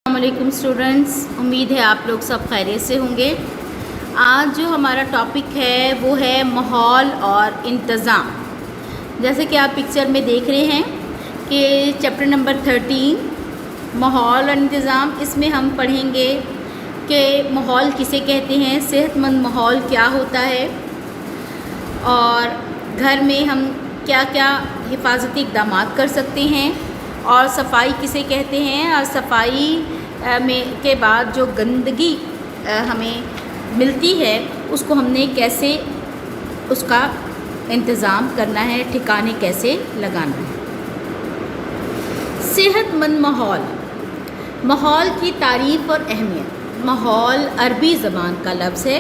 السلام علیکم اسٹوڈنٹس، امید ہے آپ لوگ سب خیریت سے ہوں گے۔ آج جو ہمارا ٹاپک ہے وہ ہے ماحول اور انتظام۔ جیسے کہ آپ پکچر میں دیکھ رہے ہیں کہ چیپٹر نمبر 13 ماحول اور انتظام، اس میں ہم پڑھیں گے کہ ماحول کسے کہتے ہیں، صحت مند ماحول کیا ہوتا ہے، اور گھر میں ہم کیا کیا حفاظتی اقدامات کر سکتے ہیں، اور صفائی کسے کہتے ہیں، اور صفائی میں کے بعد جو گندگی ہمیں ملتی ہے اس کو ہم نے کیسے اس کا انتظام کرنا ہے، ٹھکانے کیسے لگانا ہے۔ صحت مند ماحول، ماحول کی تعریف اور اہمیت۔ ماحول عربی زبان کا لفظ ہے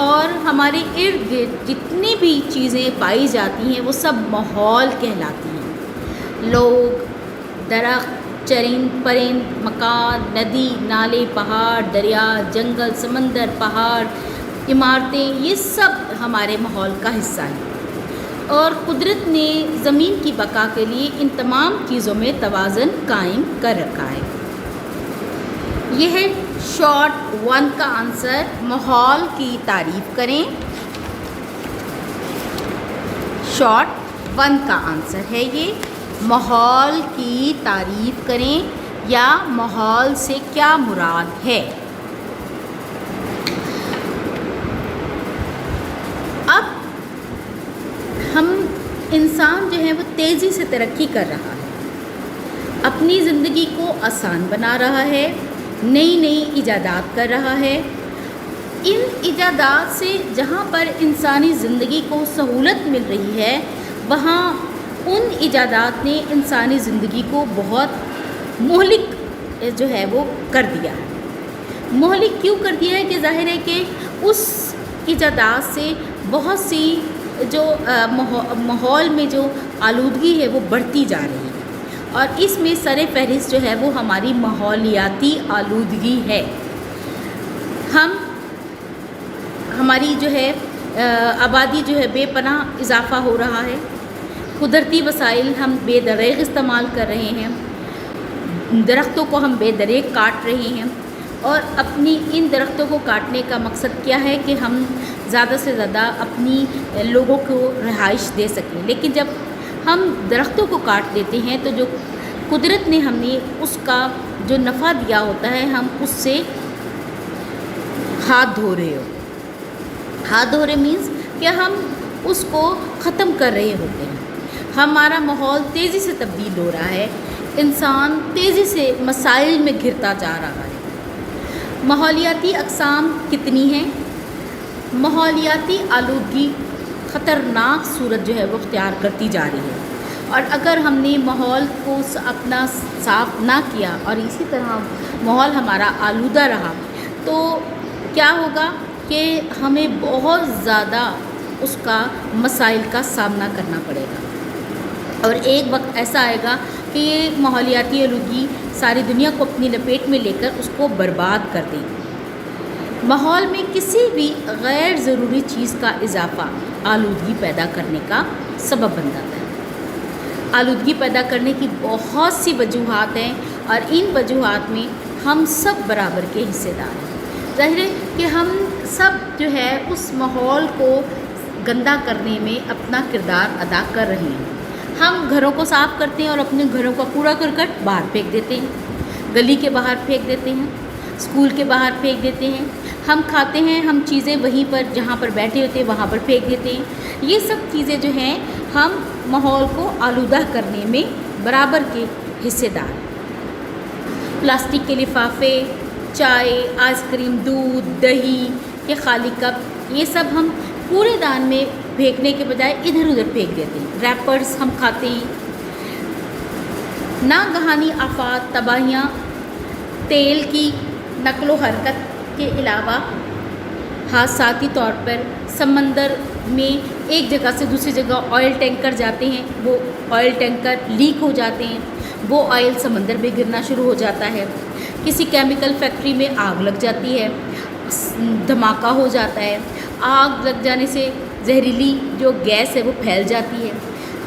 اور ہمارے ارد گرد جتنی بھی چیزیں پائی جاتی ہیں وہ سب ماحول کہلاتی ہیں۔ لوگ، درخت، چرند پرند، مکان، ندی، نالے، پہاڑ، دریا، جنگل، سمندر، پہاڑ، عمارتیں، یہ سب ہمارے ماحول کا حصہ ہیں، اور قدرت نے زمین کی بقا کے لیے ان تمام چیزوں میں توازن قائم کر رکھا ہے۔ یہ ہے شارٹ 1 کا آنسر، ماحول کی تعریف کریں۔ شارٹ 1 کا آنسر ہے یہ، ماحول کی تعریف کریں یا ماحول سے کیا مراد ہے۔ اب ہم انسان جو ہے وہ تیزی سے ترقی کر رہا ہے، اپنی زندگی کو آسان بنا رہا ہے، نئی نئی ایجادات کر رہا ہے۔ ان ایجادات سے جہاں پر انسانی زندگی کو سہولت مل رہی ہے، وہاں ان ایجادات نے انسانی زندگی کو بہت مہلک جو ہے وہ کر دیا ہے۔ مہلک کیوں کر دیا ہے کہ ظاہر ہے کہ اس ایجادات سے بہت سی جو ماحول میں جو آلودگی ہے وہ بڑھتی جا رہی ہے، اور اس میں سر فہرست جو ہے وہ ہماری ماحولیاتی آلودگی ہے۔ ہماری جو ہے آبادی جو ہے بے پناہ اضافہ ہو رہا ہے، قدرتی وسائل ہم بے دریغ استعمال کر رہے ہیں، درختوں کو ہم بے دریغ کاٹ رہے ہیں، اور اپنی ان درختوں کو کاٹنے کا مقصد کیا ہے کہ ہم زیادہ سے زیادہ اپنی لوگوں کو رہائش دے سکیں۔ لیکن جب ہم درختوں کو کاٹ دیتے ہیں تو جو قدرت نے ہم نے اس کا جو نفع دیا ہوتا ہے، ہم اس سے ہاتھ دھو رہے ہو۔ ہاتھ دھو رہے مینس کہ ہم اس کو ختم کر رہے ہوتے ہیں۔ ہمارا ماحول تیزی سے تبدیل ہو رہا ہے، انسان تیزی سے مسائل میں گھرتا جا رہا ہے۔ ماحولیاتی اقسام کتنی ہیں؟ ماحولیاتی آلودگی خطرناک صورت جو ہے وہ اختیار کرتی جا رہی ہے، اور اگر ہم نے ماحول کو اپنا صاف نہ کیا اور اسی طرح ماحول ہمارا آلودہ رہا تو کیا ہوگا کہ ہمیں بہت زیادہ اس کا مسائل کا سامنا کرنا پڑے گا، اور ایک وقت ایسا آئے گا کہ یہ ماحولیاتی آلودگی ساری دنیا کو اپنی لپیٹ میں لے کر اس کو برباد کر دے گی۔ ماحول میں کسی بھی غیر ضروری چیز کا اضافہ آلودگی پیدا کرنے کا سبب بن جاتا ہے۔ آلودگی پیدا کرنے کی بہت سی وجوہات ہیں، اور ان وجوہات میں ہم سب برابر کے حصے دار ہیں۔ ظاہر ہے کہ ہم سب جو ہے اس ماحول کو گندا کرنے میں اپنا کردار ادا کر رہے ہیں۔ ہم گھروں کو صاف کرتے ہیں اور اپنے گھروں کا کوڑا کرکٹ باہر پھینک دیتے ہیں، گلی کے باہر پھینک دیتے ہیں، اسکول کے باہر پھینک دیتے ہیں۔ ہم کھاتے ہیں، ہم چیزیں وہیں پر جہاں پر بیٹھے ہوتے ہیں وہاں پر پھینک دیتے ہیں۔ یہ سب چیزیں جو ہیں ہم ماحول کو آلودہ کرنے میں برابر کے حصے دار ہیں۔ پلاسٹک کے لفافے، چائے، آئس کریم، دودھ، دہی کے خالی کپ، یہ سب ہم کوڑے دان میں پھینکنے کے بجائے ادھر ادھر پھینک دیتے ہیں۔ ریپرز ہم کھاتے ہیں۔ ناگہانی آفات، تباہیاں، تیل کی نقل و حرکت کے علاوہ حادثاتی طور پر سمندر میں ایک جگہ سے دوسری جگہ آئل ٹینکر جاتے ہیں، وہ آئل ٹینکر لیک ہو جاتے ہیں، وہ آئل سمندر میں گرنا شروع ہو جاتا ہے۔ کسی کیمیکل فیکٹری میں آگ لگ جاتی ہے، دھماکہ ہو جاتا ہے، آگ لگ جانے سے زہریلی جو گیس ہے وہ پھیل جاتی ہے۔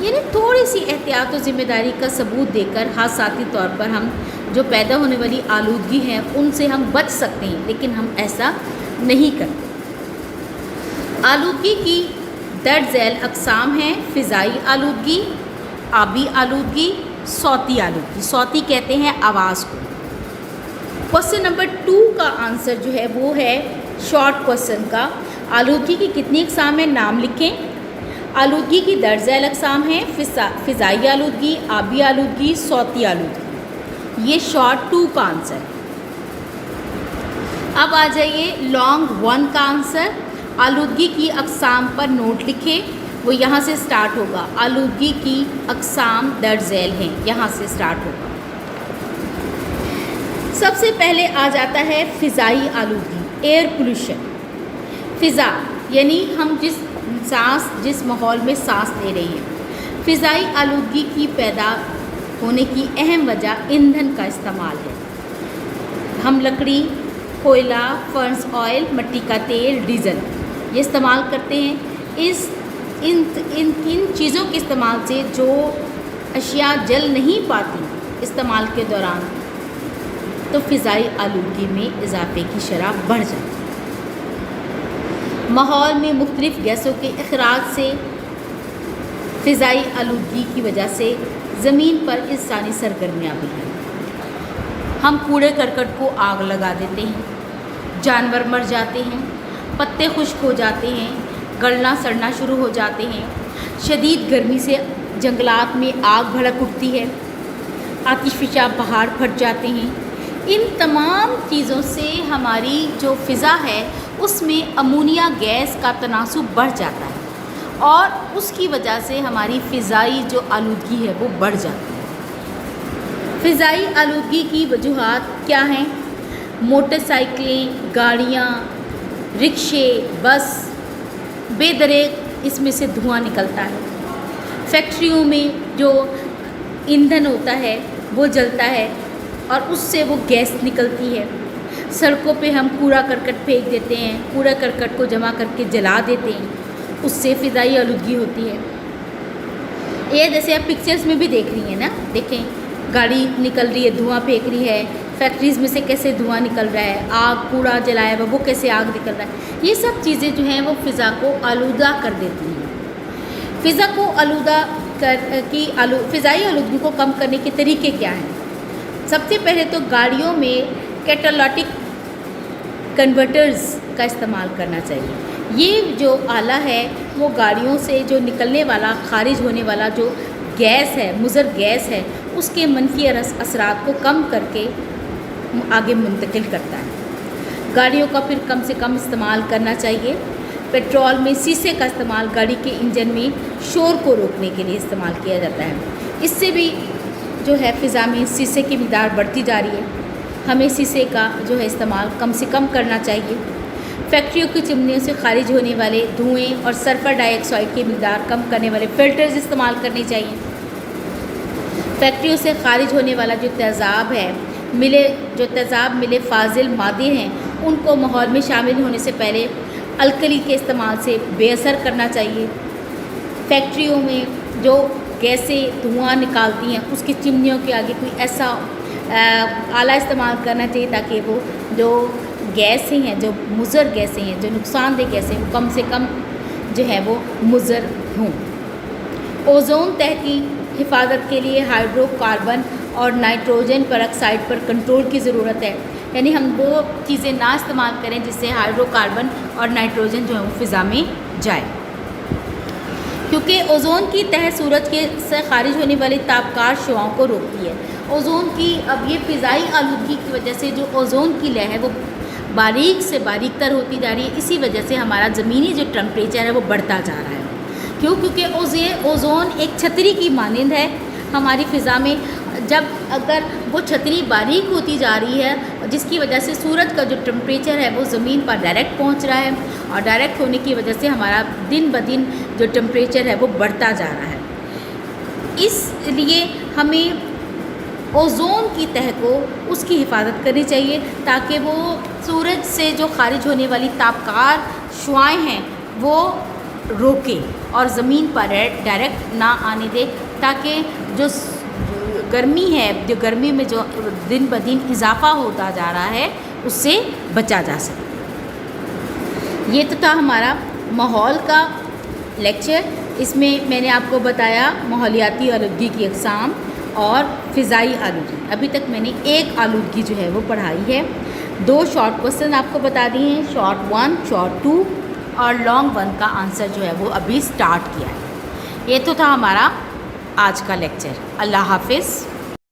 یعنی تھوڑی سی احتیاط و ذمہ داری کا ثبوت دے کر حادثاتی طور پر ہم جو پیدا ہونے والی آلودگی ہیں ان سے ہم بچ سکتے ہیں، لیکن ہم ایسا نہیں کرتے۔ آلودگی کی درج ذیل اقسام ہیں: فضائی آلودگی، آبی آلودگی، صوتی آلودگی۔ صوتی کہتے ہیں آواز کو۔ کوسچن نمبر 2 کا آنسر جو ہے وہ ہے شارٹ کوسچن کا، آلودگی کی کتنی اقسام ہیں، نام لکھیں۔ آلودگی کی درج ذیل اقسام ہیں: فضائی آلودگی، آبی آلودگی، صوتی آلودگی۔ یہ شارٹ 2 کا آنسر ہے۔ اب آ جائیے لانگ 1 کا آنسر، آلودگی کی اقسام پر نوٹ لکھیں۔ وہ یہاں سے سٹارٹ ہوگا، آلودگی کی اقسام درج ذیل ہیں، یہاں سے سٹارٹ ہوگا۔ سب سے پہلے آ جاتا ہے فضائی آلودگی، ایئر پولوشن۔ فضا یعنی ہم جس ماحول میں سانس لے رہے ہیں۔ فضائی آلودگی کی پیدا ہونے کی اہم وجہ ایندھن کا استعمال ہے۔ ہم لکڑی، کوئلہ، فرنس آئل، مٹی کا تیل، ڈیزل یہ استعمال کرتے ہیں۔ ان چیزوں کے استعمال سے جو اشیاء جل نہیں پاتی استعمال کے دوران، تو فضائی آلودگی میں اضافے کی شرح بڑھ جاتی ہے۔ ماحول میں مختلف گیسوں کے اخراج سے فضائی آلودگی کی وجہ سے زمین پر انسانی سرگرمیاں بھی ہیں۔ ہم کوڑے کرکٹ کو آگ لگا دیتے ہیں، جانور مر جاتے ہیں، پتے خشک ہو جاتے ہیں، گلنا سڑنا شروع ہو جاتے ہیں، شدید گرمی سے جنگلات میں آگ بھڑک اٹھتی ہے، آتش فشاں پہاڑ پھٹ جاتے ہیں۔ ان تمام چیزوں سے ہماری جو فضا ہے اس میں امونیا گیس کا تناسب بڑھ جاتا ہے، اور اس کی وجہ سے ہماری فضائی جو آلودگی ہے وہ بڑھ جاتی ہے۔ فضائی آلودگی کی وجوہات کیا ہیں؟ موٹر سائیکلیں، گاڑیاں، رکشے، بس، بے دریغ اس میں سے دھواں نکلتا ہے۔ فیکٹریوں میں جو ایندھن ہوتا ہے وہ جلتا ہے اور اس سے وہ گیس نکلتی ہے۔ سڑکوں پہ ہم کوڑا کرکٹ پھینک دیتے ہیں، کوڑا کرکٹ کو جمع کر کے جلا دیتے ہیں، اس سے فضائی آلودگی ہوتی ہے۔ یہ جیسے آپ پکچرز میں بھی دیکھ رہی ہیں نا، دیکھیں گاڑی نکل رہی ہے، دھواں پھینک رہی ہے، فیکٹریز میں سے کیسے دھواں نکل رہا ہے، آگ کوڑا جلایا ہوا وہ کیسے آگ نکل رہا ہے۔ یہ سب چیزیں جو ہیں وہ فضا کو آلودہ کر دیتی ہیں۔ فضا کو فضائی آلودگی کو کم کرنے کے طریقے کیا ہیں؟ سب سے پہلے تو گاڑیوں میں کیٹالٹک کنورٹرز کا استعمال کرنا چاہیے۔ یہ جو آلہ ہے وہ گاڑیوں سے جو نکلنے والا خارج ہونے والا جو گیس ہے، مضر گیس ہے، اس کے منفی اثرات کو کم کر کے آگے منتقل کرتا ہے۔ گاڑیوں کا پھر کم سے کم استعمال کرنا چاہیے۔ پیٹرول میں سیسے کا استعمال گاڑی کے انجن میں شور کو روکنے کے لیے استعمال کیا جاتا ہے۔ اس سے بھی جو ہے فضا میں سیسے کی مقدار بڑھتی جا رہی ہے۔ ہمیں سیسے کا جو ہے استعمال کم سے کم کرنا چاہیے۔ فیکٹریوں کی چمنیوں سے خارج ہونے والے دھوئیں اور سلفر ڈائی آکسائڈ کی مقدار کم کرنے والے فلٹرز استعمال کرنے چاہیے۔ فیکٹریوں سے خارج ہونے والا جو تیزاب ہے، تیزاب ملے فاضل مادے ہیں، ان کو ماحول میں شامل ہونے سے پہلے الکلی کے استعمال سے بے اثر کرنا چاہیے۔ فیکٹریوں میں جو گیسیں دھواں نکالتی ہیں اس کی چمنیوں کے آگے کوئی ایسا آلہ استعمال کرنا چاہیے تاکہ وہ جو گیسیں ہیں، جو مضر گیسیں ہیں، جو نقصان دہ گیسیں ہیں، کم سے کم جو ہے وہ مضر ہوں۔ اوزون تہ کی حفاظت کے لیے ہائیڈرو کاربن اور نائٹروجن پر آکسائڈ پر کنٹرول کی ضرورت ہے، یعنی ہم وہ چیزیں نہ استعمال کریں جس سے ہائیڈرو کاربن اور نائٹروجن جو ہے وہ فضا میں جائے، کیونکہ اوزون کی تہ سورج کے سے خارج ہونے والی تابکار شعاؤں کو روکتی ہے۔ اوزون کی اب یہ فضائی آلودگی کی وجہ سے جو اوزون کی لے ہے وہ باریک سے باریک تر ہوتی جا رہی ہے، اسی وجہ سے ہمارا زمینی جو ٹمپریچر ہے وہ بڑھتا جا رہا ہے۔ کیونکہ اوزون ایک چھتری کی مانند ہے ہماری فضا میں۔ جب اگر وہ چھتری باریک ہوتی جا رہی ہے جس کی وجہ سے سورج کا جو ٹمپریچر ہے وہ زمین پر ڈائریکٹ پہنچ رہا ہے، اور ڈائریکٹ ہونے کی وجہ سے ہمارا دن بدن جو ٹمپریچر ہے وہ بڑھتا جا رہا ہے۔ اس لیے ہمیں اوزون کی تہ کو اس کی حفاظت کرنی چاہیے تاکہ وہ سورج سے جو خارج ہونے والی تابکار شعاعیں ہیں وہ روکے اور زمین پر ڈائریکٹ نہ آنے دے، تاکہ جو گرمی ہے، جو گرمی میں جو دن بدن اضافہ ہوتا جا رہا ہے، اس سے بچا جا سکے۔ یہ تو تھا ہمارا ماحول کا لیکچر۔ اس میں میں نے آپ کو بتایا ماحولیاتی آلودگی کی اقسام اور فضائی آلودگی۔ ابھی تک میں نے ایک آلودگی جو ہے وہ پڑھائی ہے، 2 شارٹ کوسچن آپ کو بتا دیے ہیں، شارٹ 1 شارٹ 2 اور لانگ 1 کا آنسر جو ہے وہ ابھی سٹارٹ کیا ہے۔ یہ تو تھا ہمارا آج کا لیکچر۔ اللہ حافظ۔